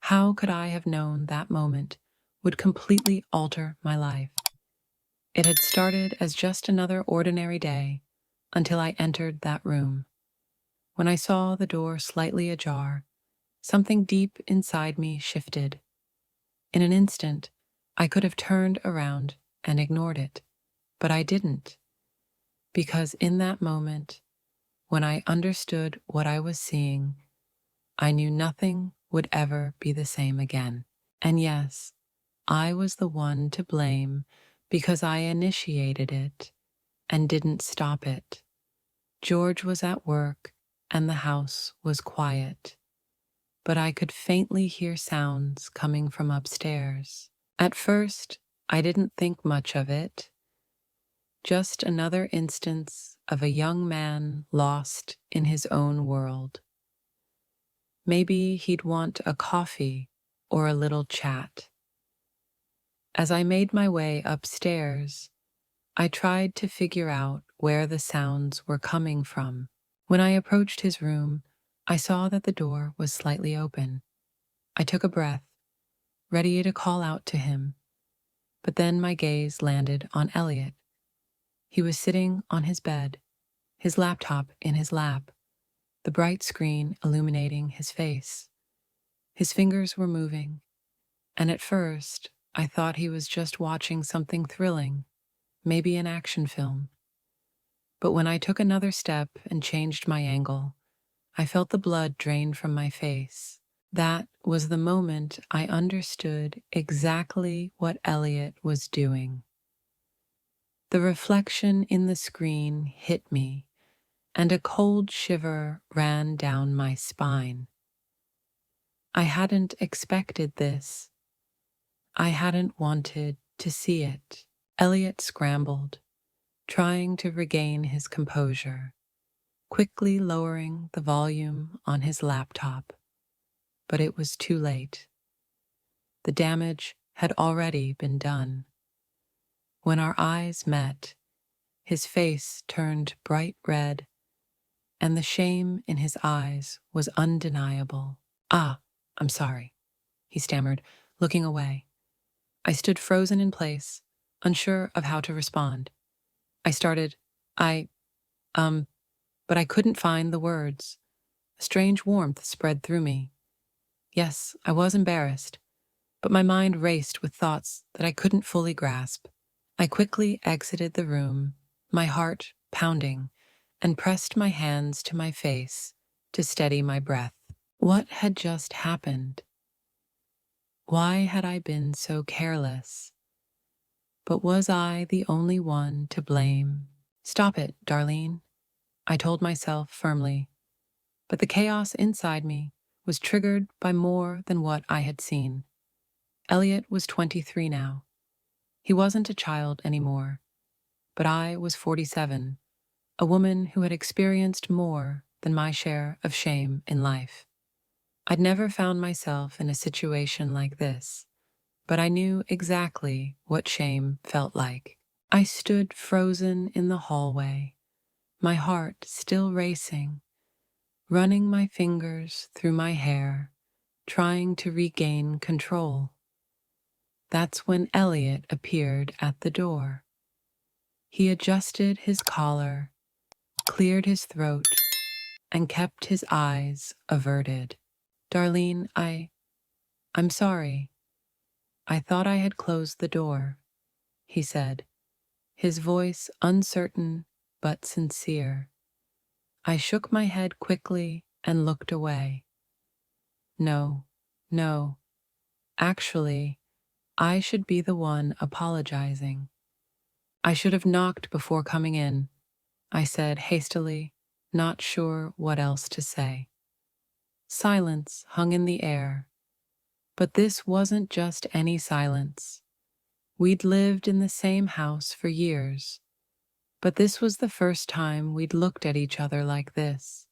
How could I have known that moment would completely alter my life? It had started as just another ordinary day until I entered that room. When I saw the door slightly ajar, something deep inside me shifted. In an instant, I could have turned around and ignored it, but I didn't, because in that moment, when I understood what I was seeing, I knew nothing would ever be the same again. And yes, I was the one to blame because I initiated it and didn't stop it. George was at work and the house was quiet, but I could faintly hear sounds coming from upstairs. At first, I didn't think much of it, just another instance of a young man lost in his own world. Maybe he'd want a coffee or a little chat. As I made my way upstairs, I tried to figure out where the sounds were coming from. When I approached his room, I saw that the door was slightly open. I took a breath, ready to call out to him, but then my gaze landed on Elliot. He was sitting on his bed, his laptop in his lap, the bright screen illuminating his face. His fingers were moving, and at first I thought he was just watching something thrilling, maybe an action film. But when I took another step and changed my angle, I felt the blood drain from my face. That was the moment I understood exactly what Elliot was doing. The reflection in the screen hit me, and a cold shiver ran down my spine. I hadn't expected this. I hadn't wanted to see it. Elliot scrambled, trying to regain his composure, quickly lowering the volume on his laptop. But it was too late. The damage had already been done. When our eyes met, his face turned bright red, and the shame in his eyes was undeniable. "Ah, I'm sorry," he stammered, looking away. I stood frozen in place, unsure of how to respond. I started, I, but I couldn't find the words. A strange warmth spread through me. Yes, I was embarrassed, but my mind raced with thoughts that I couldn't fully grasp. I quickly exited the room, my heart pounding, and pressed my hands to my face to steady my breath. What had just happened? Why had I been so careless? But was I the only one to blame? "Stop it, Darlene," I told myself firmly, but the chaos inside me was triggered by more than what I had seen. Elliot was 23 now. He wasn't a child anymore, but I was 47, a woman who had experienced more than my share of shame in life. I'd never found myself in a situation like this, but I knew exactly what shame felt like. I stood frozen in the hallway, my heart still racing, running my fingers through my hair, trying to regain control. That's when Elliot appeared at the door. He adjusted his collar, cleared his throat, and kept his eyes averted. "Darlene, I'm sorry. I thought I had closed the door," he said, his voice uncertain but sincere. I shook my head quickly and looked away. No, no. Actually, I should be the one apologizing. "I should have knocked before coming in," I said hastily, not sure what else to say. Silence hung in the air, but this wasn't just any silence. We'd lived in the same house for years, but this was the first time we'd looked at each other like this.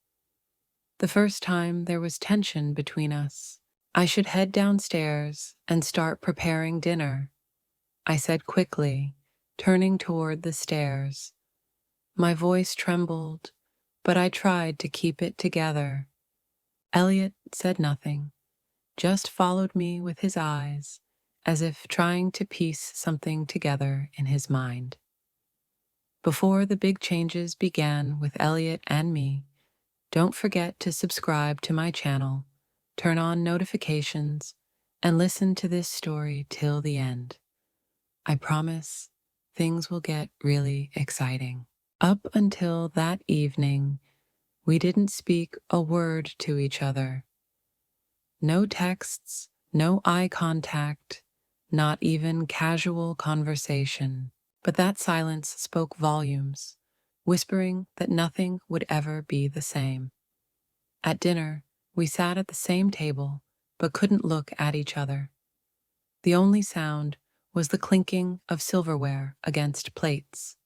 The first time there was tension between us. "I should head downstairs and start preparing dinner," I said quickly, turning toward the stairs. My voice trembled, but I tried to keep it together. Elliot said nothing, just followed me with his eyes, as if trying to piece something together in his mind. Before the big changes began with Elliot and me, don't forget to subscribe to my channel, turn on notifications, and listen to this story till the end. I promise things will get really exciting. Up until that evening, we didn't speak a word to each other. No texts, no eye contact, not even casual conversation. But that silence spoke volumes, whispering that nothing would ever be the same. At dinner, we sat at the same table, but couldn't look at each other. The only sound was the clinking of silverware against plates.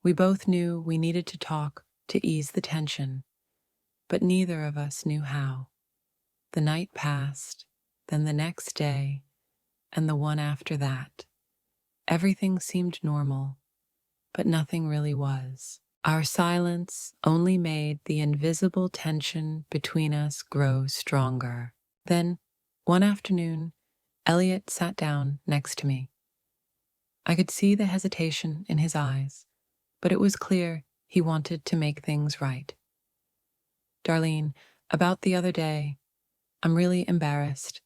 We both knew we needed to talk to ease the tension, but neither of us knew how. The night passed, then the next day, and the one after that. Everything seemed normal, but nothing really was. Our silence only made the invisible tension between us grow stronger. Then, one afternoon, Elliot sat down next to me. I could see the hesitation in his eyes, but it was clear he wanted to make things right. Darlene, about the other day, I'm really embarrassed.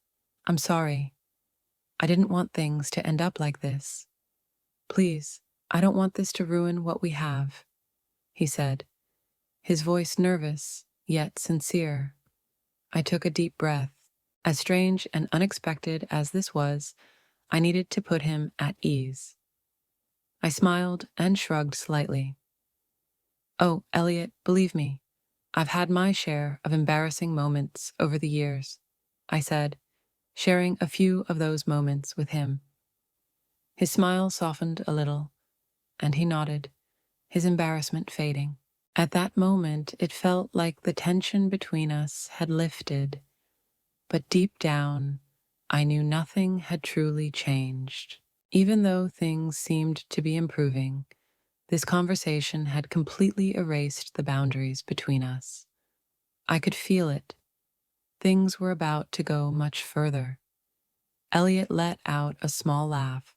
I'm sorry. I didn't want things to end up like this. Please, I don't want this to ruin what we have, he said, his voice nervous, yet sincere. I took a deep breath. As strange and unexpected as this was, I needed to put him at ease. I smiled and shrugged slightly. Oh, Elliot, believe me, I've had my share of embarrassing moments over the years, I said, sharing a few of those moments with him. His smile softened a little, and he nodded, his embarrassment fading. At that moment, it felt like the tension between us had lifted, but deep down, I knew nothing had truly changed. Even though things seemed to be improving, this conversation had completely erased the boundaries between us. I could feel it. Things were about to go much further. Elliot let out a small laugh,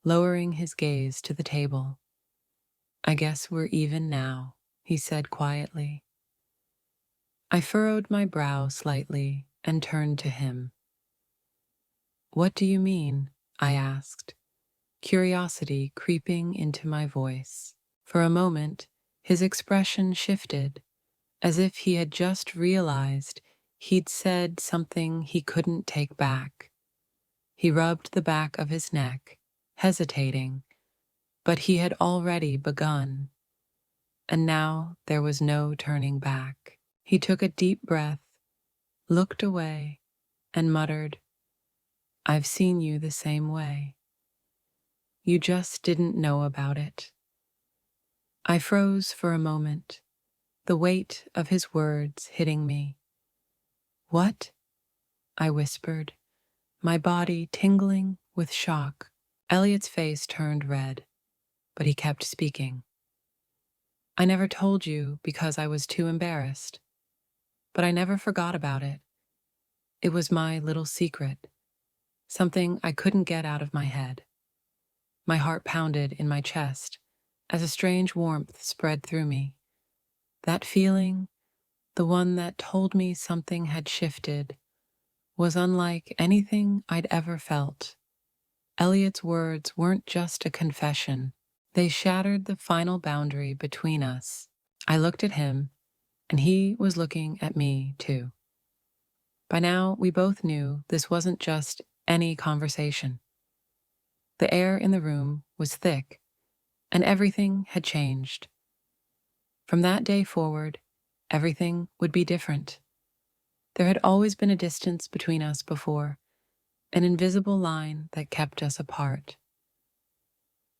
lowering his gaze to the table. I guess we're even now, he said quietly. I furrowed my brow slightly and turned to him. What do you mean? I asked, curiosity creeping into my voice. For a moment, his expression shifted, as if he had just realized he'd said something he couldn't take back. He rubbed the back of his neck, hesitating, but he had already begun, and now there was no turning back. He took a deep breath, looked away, and muttered, I've seen you the same way. You just didn't know about it. I froze for a moment, the weight of his words hitting me. What? I whispered, my body tingling with shock. Elliot's face turned red, but he kept speaking. I never told you because I was too embarrassed, but I never forgot about it. It was my little secret, something I couldn't get out of my head. My heart pounded in my chest as a strange warmth spread through me. That feeling, the one that told me something had shifted, was unlike anything I'd ever felt. Elliot's words weren't just a confession. They shattered the final boundary between us. I looked at him, and he was looking at me, too. By now, we both knew this wasn't just any conversation. The air in the room was thick, and everything had changed. From that day forward, everything would be different. There had always been a distance between us before, an invisible line that kept us apart.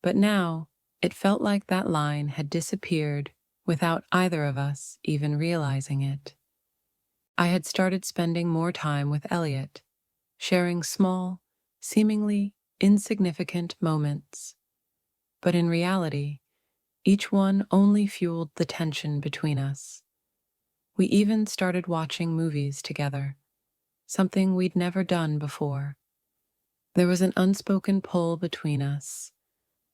But now, it felt like that line had disappeared without either of us even realizing it. I had started spending more time with Elliot, sharing small, seemingly insignificant moments. But in reality, each one only fueled the tension between us. We even started watching movies together, something we'd never done before. There was an unspoken pull between us,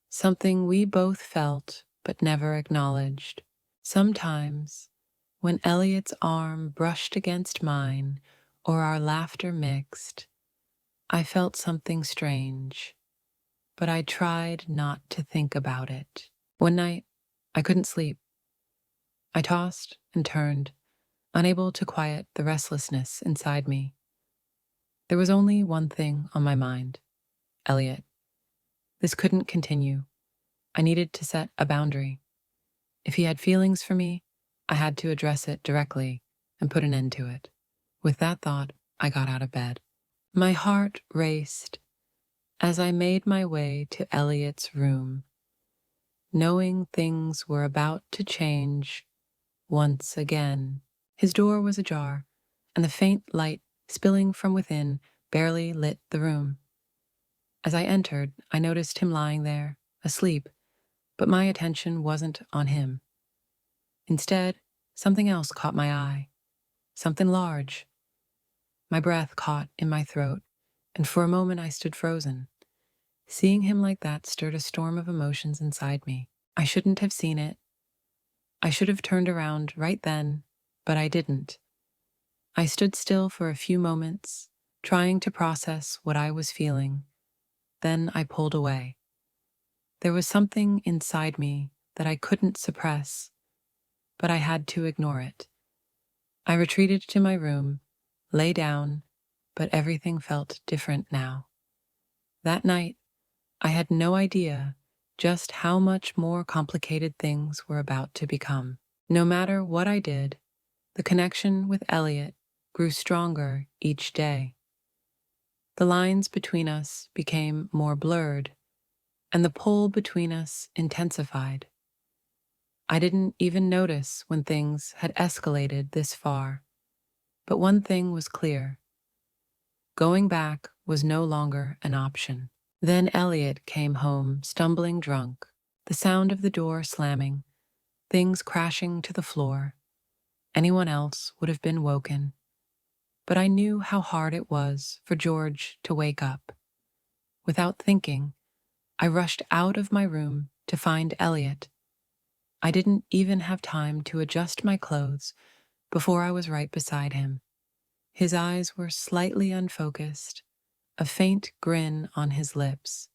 something we both felt but never acknowledged. Sometimes, when Elliot's arm brushed against mine or our laughter mixed, I felt something strange, but I tried not to think about it. One night, I couldn't sleep. I tossed and turned, unable to quiet the restlessness inside me. There was only one thing on my mind: Elliot. This couldn't continue. I needed to set a boundary. If he had feelings for me, I had to address it directly and put an end to it. With that thought, I got out of bed. My heart raced as I made my way to Elliot's room, knowing things were about to change once again. His door was ajar, and the faint light spilling from within barely lit the room. As I entered, I noticed him lying there, asleep, but my attention wasn't on him. Instead, something else caught my eye, something large. My breath caught in my throat, and for a moment I stood frozen. Seeing him like that stirred a storm of emotions inside me. I shouldn't have seen it. I should have turned around right then, but I didn't. I stood still for a few moments, trying to process what I was feeling. Then I pulled away. There was something inside me that I couldn't suppress, but I had to ignore it. I retreated to my room, lay down, but everything felt different now. That night, I had no idea just how much more complicated things were about to become. No matter what I did, the connection with Elliot grew stronger each day. The lines between us became more blurred, and the pull between us intensified. I didn't even notice when things had escalated this far, but one thing was clear: going back was no longer an option. Then Elliot came home, stumbling drunk, the sound of the door slamming, things crashing to the floor. Anyone else would have been woken, but I knew how hard it was for George to wake up. Without thinking, I rushed out of my room to find Elliot. I didn't even have time to adjust my clothes before I was right beside him. His eyes were slightly unfocused, a faint grin on his lips.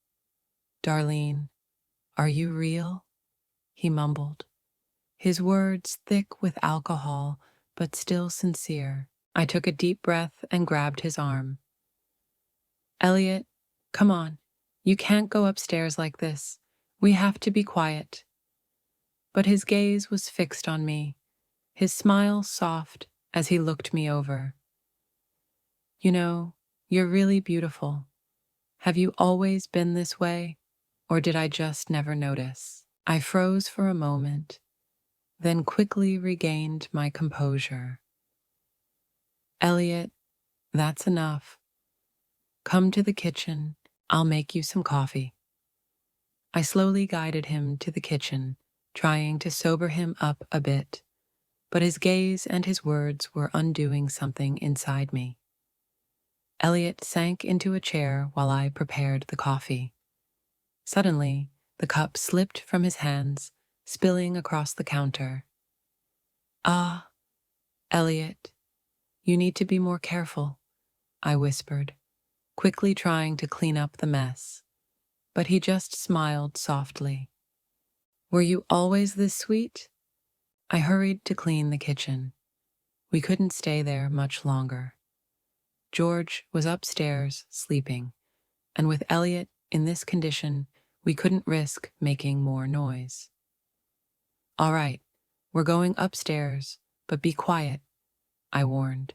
"Darlene, are you real?" he mumbled, his words thick with alcohol but still sincere. I took a deep breath and grabbed his arm. "Elliot, come on. You can't go upstairs like this. We have to be quiet." But his gaze was fixed on me, his smile soft as he looked me over. "You know, you're really beautiful. Have you always been this way, or did I just never notice?" I froze for a moment, then quickly regained my composure. "Elliot, that's enough. Come to the kitchen. I'll make you some coffee." I slowly guided him to the kitchen, trying to sober him up a bit, but his gaze and his words were undoing something inside me. Elliot sank into a chair while I prepared the coffee. Suddenly, the cup slipped from his hands, spilling across the counter. "Ah, Elliot, you need to be more careful," I whispered, quickly trying to clean up the mess. But he just smiled softly. "Were you always this sweet?" I hurried to clean the kitchen. We couldn't stay there much longer. George was upstairs sleeping, and with Elliot in this condition, we couldn't risk making more noise. "All right, we're going upstairs, but be quiet," I warned,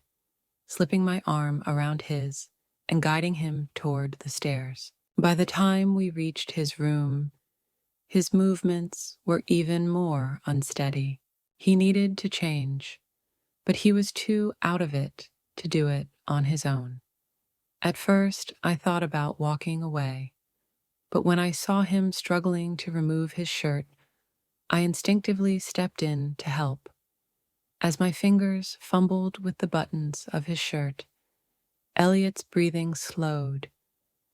slipping my arm around his and guiding him toward the stairs. By the time we reached his room, his movements were even more unsteady. He needed to change, but he was too out of it to do it on his own. At first, I thought about walking away, but when I saw him struggling to remove his shirt, I instinctively stepped in to help. As my fingers fumbled with the buttons of his shirt, Elliot's breathing slowed,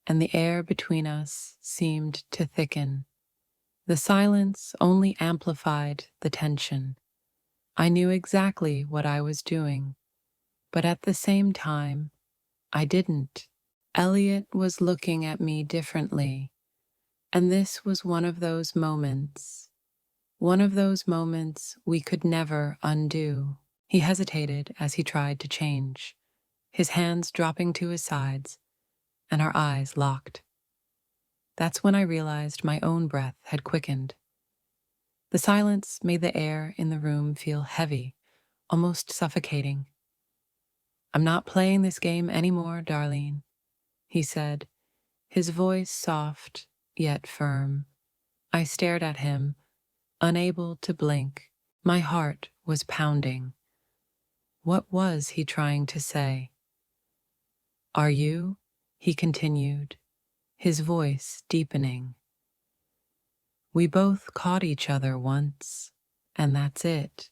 and the air between us seemed to thicken. The silence only amplified the tension. I knew exactly what I was doing, but at the same time, I didn't. Elliot was looking at me differently, and this was one of those moments we could never undo. He hesitated as he tried to change, his hands dropping to his sides, and our eyes locked. That's when I realized my own breath had quickened. The silence made the air in the room feel heavy, almost suffocating. "I'm not playing this game anymore, Darlene," he said, his voice soft yet firm. I stared at him, unable to blink. My heart was pounding. What was he trying to say? "Are you?" he continued, his voice deepening. "We both caught each other once, and that's it.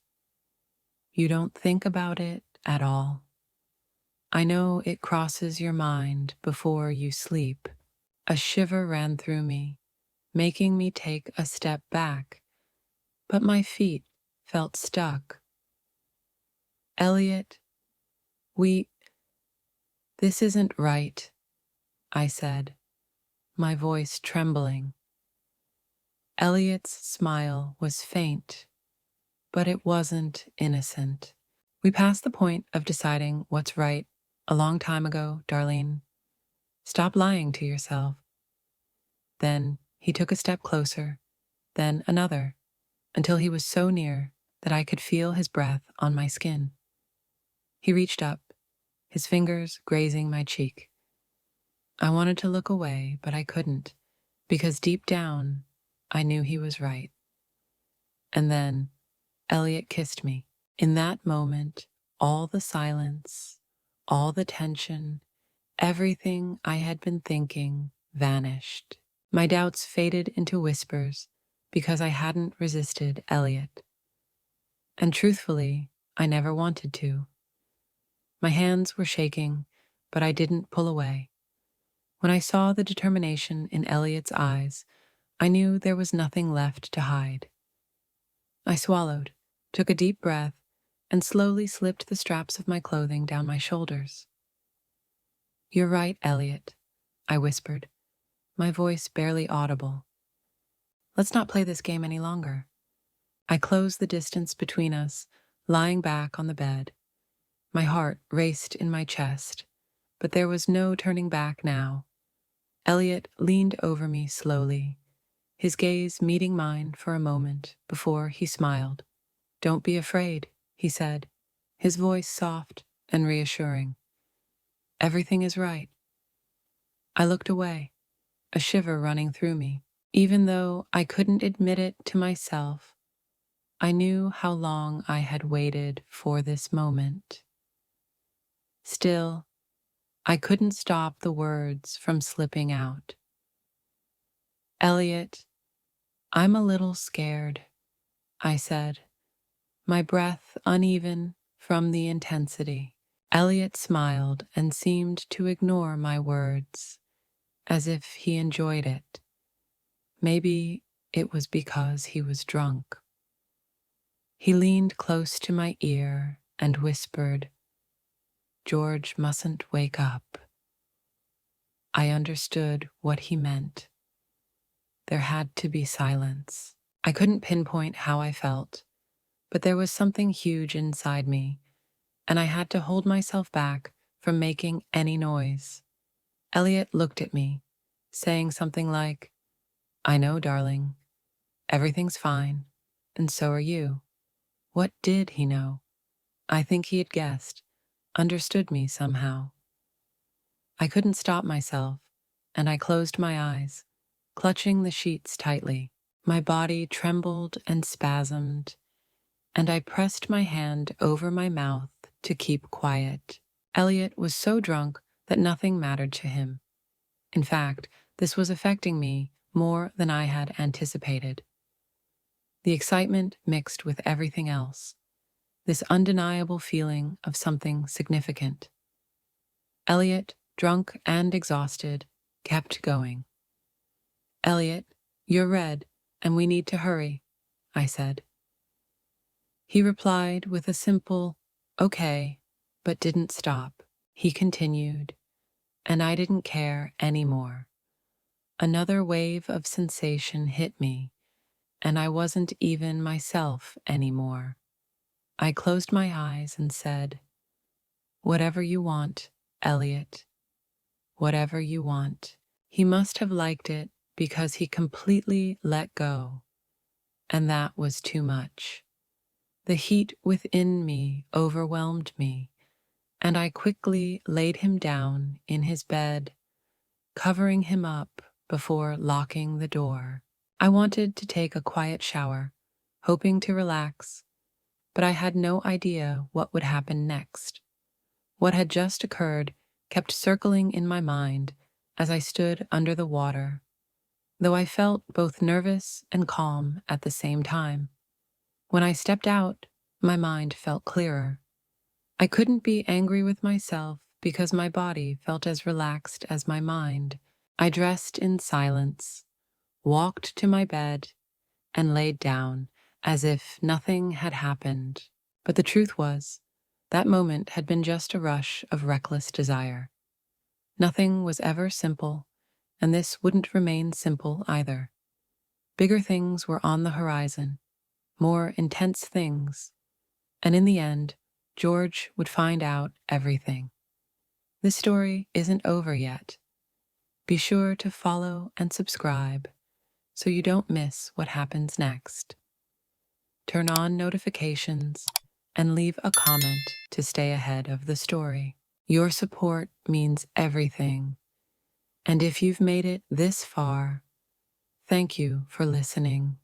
You don't think about it at all. I know it crosses your mind before you sleep." A shiver ran through me, making me take a step back, but my feet felt stuck. "Elliot, we... this isn't right," I said, my voice trembling. Elliot's smile was faint, but it wasn't innocent. "We passed the point of deciding what's right a long time ago, Darlene. Stop lying to yourself." Then he took a step closer, then another, until he was so near that I could feel his breath on my skin. He reached up, his fingers grazing my cheek. I wanted to look away, but I couldn't, because deep down, I knew he was right. And then Elliot kissed me. In that moment, all the silence, all the tension, everything I had been thinking vanished. My doubts faded into whispers because I hadn't resisted Elliot. And truthfully, I never wanted to. My hands were shaking, but I didn't pull away. When I saw the determination in Elliot's eyes, I knew there was nothing left to hide. I swallowed, took a deep breath, and slowly slipped the straps of my clothing down my shoulders. "You're right, Elliot," I whispered, my voice barely audible. "Let's not play this game any longer." I closed the distance between us, lying back on the bed. My heart raced in my chest, but there was no turning back now. Elliot leaned over me slowly, his gaze meeting mine for a moment before he smiled. "Don't be afraid," he said, his voice soft and reassuring. "Everything is right." I looked away, a shiver running through me. Even though I couldn't admit it to myself, I knew how long I had waited for this moment. Still, I couldn't stop the words from slipping out. "Elliot, I'm a little scared," I said, my breath uneven from the intensity. Elliot smiled and seemed to ignore my words, as if he enjoyed it. Maybe it was because he was drunk. He leaned close to my ear and whispered, "George mustn't wake up." I understood what he meant. There had to be silence. I couldn't pinpoint how I felt, but there was something huge inside me, and I had to hold myself back from making any noise. Elliot looked at me, saying something like, "I know, darling. Everything's fine, and so are you." What did he know? I think he had guessed, understood me somehow. I couldn't stop myself, and I closed my eyes, clutching the sheets tightly. My body trembled and spasmed, and I pressed my hand over my mouth to keep quiet. Elliot was so drunk that nothing mattered to him. In fact, this was affecting me more than I had anticipated. The excitement mixed with everything else, this undeniable feeling of something significant. Elliot, drunk and exhausted, kept going. "Elliot, you're red, and we need to hurry," I said. He replied with a simple, "Okay," but didn't stop. He continued, and I didn't care anymore. Another wave of sensation hit me, and I wasn't even myself anymore. I closed my eyes and said, "Whatever you want, Elliot. Whatever you want." He must have liked it because he completely let go, and that was too much. The heat within me overwhelmed me, and I quickly laid him down in his bed, covering him up before locking the door. I wanted to take a quiet shower, hoping to relax, but I had no idea what would happen next. What had just occurred kept circling in my mind as I stood under the water, though I felt both nervous and calm at the same time. When I stepped out, my mind felt clearer. I couldn't be angry with myself because my body felt as relaxed as my mind. I dressed in silence, walked to my bed, and laid down as if nothing had happened. But the truth was, that moment had been just a rush of reckless desire. Nothing was ever simple, and this wouldn't remain simple either. Bigger things were on the horizon, more intense things, and in the end, George would find out everything. This story isn't over yet. Be sure to follow and subscribe so you don't miss what happens next. Turn on notifications and leave a comment to stay ahead of the story. Your support means everything, and if you've made it this far, thank you for listening.